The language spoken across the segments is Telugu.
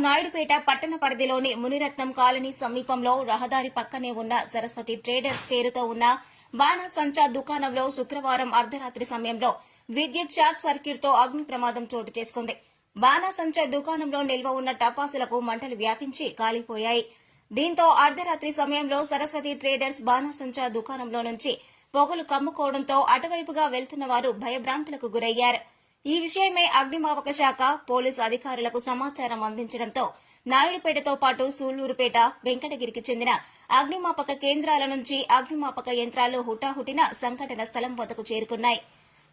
నాయుడుపేట పట్టణ పరిధిలోని మునిరత్నం కాలనీ సమీపంలో రహదారి పక్కనే ఉన్న సరస్వతి ట్రేడర్స్ పేరుతో ఉన్న బాణసంచా దుకాణంలో శుక్రవారం అర్ధరాత్రి సమయంలో విద్యుత్ షార్ట్ సర్క్యూట్తో అగ్ని ప్రమాదం చోటు చేసుకుంది. బాణసంచా దుకాణంలో నిల్వ ఉన్న టపాసులకు మంటలు వ్యాపించి కాలిపోయాయి. దీంతో అర్ధరాత్రి సమయంలో సరస్వతి ట్రేడర్స్ బాణసంచా దుకాణంలో నుంచి పొగలు కమ్ముకోవడంతో అటువైపుగా వెళ్తున్న వారు భయభ్రాంతులకు గురయ్యారు. ఈ విషయమై అగ్నిమాపక శాఖ పోలీసు అధికారులకు సమాచారం అందించడంతో నాయుడుపేటతో పాటు సూళ్లూరుపేట, వెంకటగిరికి చెందిన అగ్నిమాపక కేంద్రాల నుంచి అగ్నిమాపక యంత్రాలు హుటాహుటిన సంఘటన స్థలం వద్దకు చేరుకున్నాయి.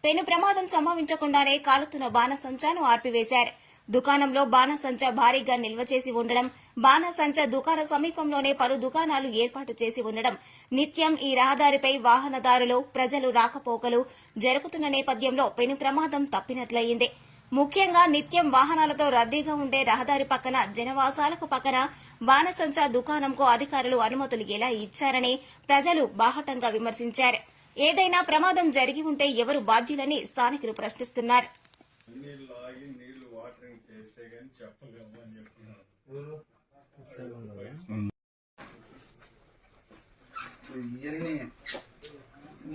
పెను ప్రమాదం సంభవించకుండానే కాలుతున్న బాణసంచాను ఆర్పివేశారు. దుకాణంలో బాణసంచా భారీగా నిల్వ చేసి ఉండడం, బాణసంచా దుకాణ సమీపంలోనే పలు దుకాణాలు ఏర్పాటు చేసి ఉండడం, నిత్యం ఈ రహదారిపై వాహనదారులు, ప్రజలు రాకపోకలు జరుపుతున్న నేపథ్యంలో పెను ప్రమాదం తప్పినట్లయింది. ముఖ్యంగా నిత్యం వాహనాలతో రద్దీగా ఉండే రహదారి పక్కన జనవాసాలకు పక్కన బాణసంచా దుకాణంకు అధికారులు అనుమతులు ఎలా ఇచ్చారని ప్రజలు బాహటంగా విమర్శించారు. ఏదైనా ప్రమాదం జరిగి ఉంటే ఎవరు బాధ్యులని స్థానికులు ప్రశ్నిస్తున్నారు. ఇవన్నీ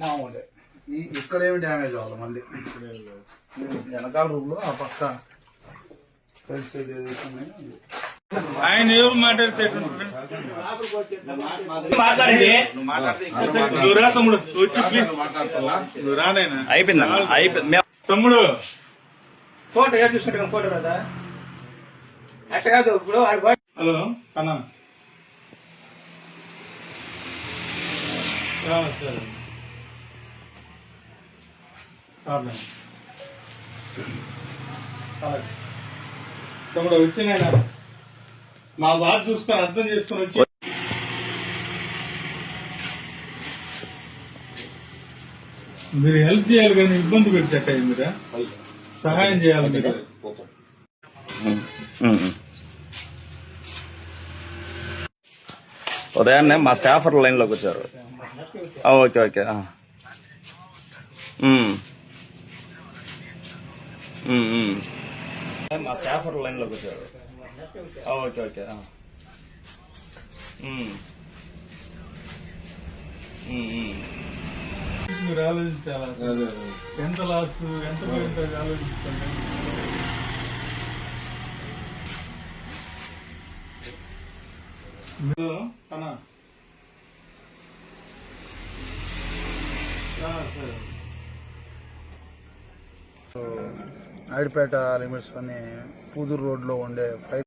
మామూలే. ఇక్కడేమి డ్యామేజ్ అవ్వాలి. మళ్ళీ వెనకాల రూమ్లో ఆ పక్క ఆయన ఎవరు మాట్లాడితే నువ్వు రా తమ్ముడు, వచ్చి ప్లీజ్ నువ్వు రానైనా అయిపోయింది. తమ్ముడు ఫోటో ఏం చూసుకుంటాం? ఫోటో కదా అట్లా కాదు. ఇప్పుడు హలో అన్నా, సరే తమ్ముడు వచ్చినాయన మా బాధ చూసుకొని అర్థం చేసుకుని వచ్చి మీరు హెల్ప్ చేయాలి కానీ ఇబ్బంది పెట్టాక మీరు సహాయం చేయాలి. మీరు ఉదయాన్నే మా స్టాఫర్ లైన్లోకి వచ్చారు. Okay okay. మా స్టాఫర్ లైన్లోకి వచ్చారు. Okay okay. మీరు ఆలోచించాలి, ఎంత లాస్ ఎంత పోయింటుంది ఆలోచించండి. అన్నా సరే. నాయుడుపేట లిమిట్స్ అని పూదూరు రోడ్లో ఉండే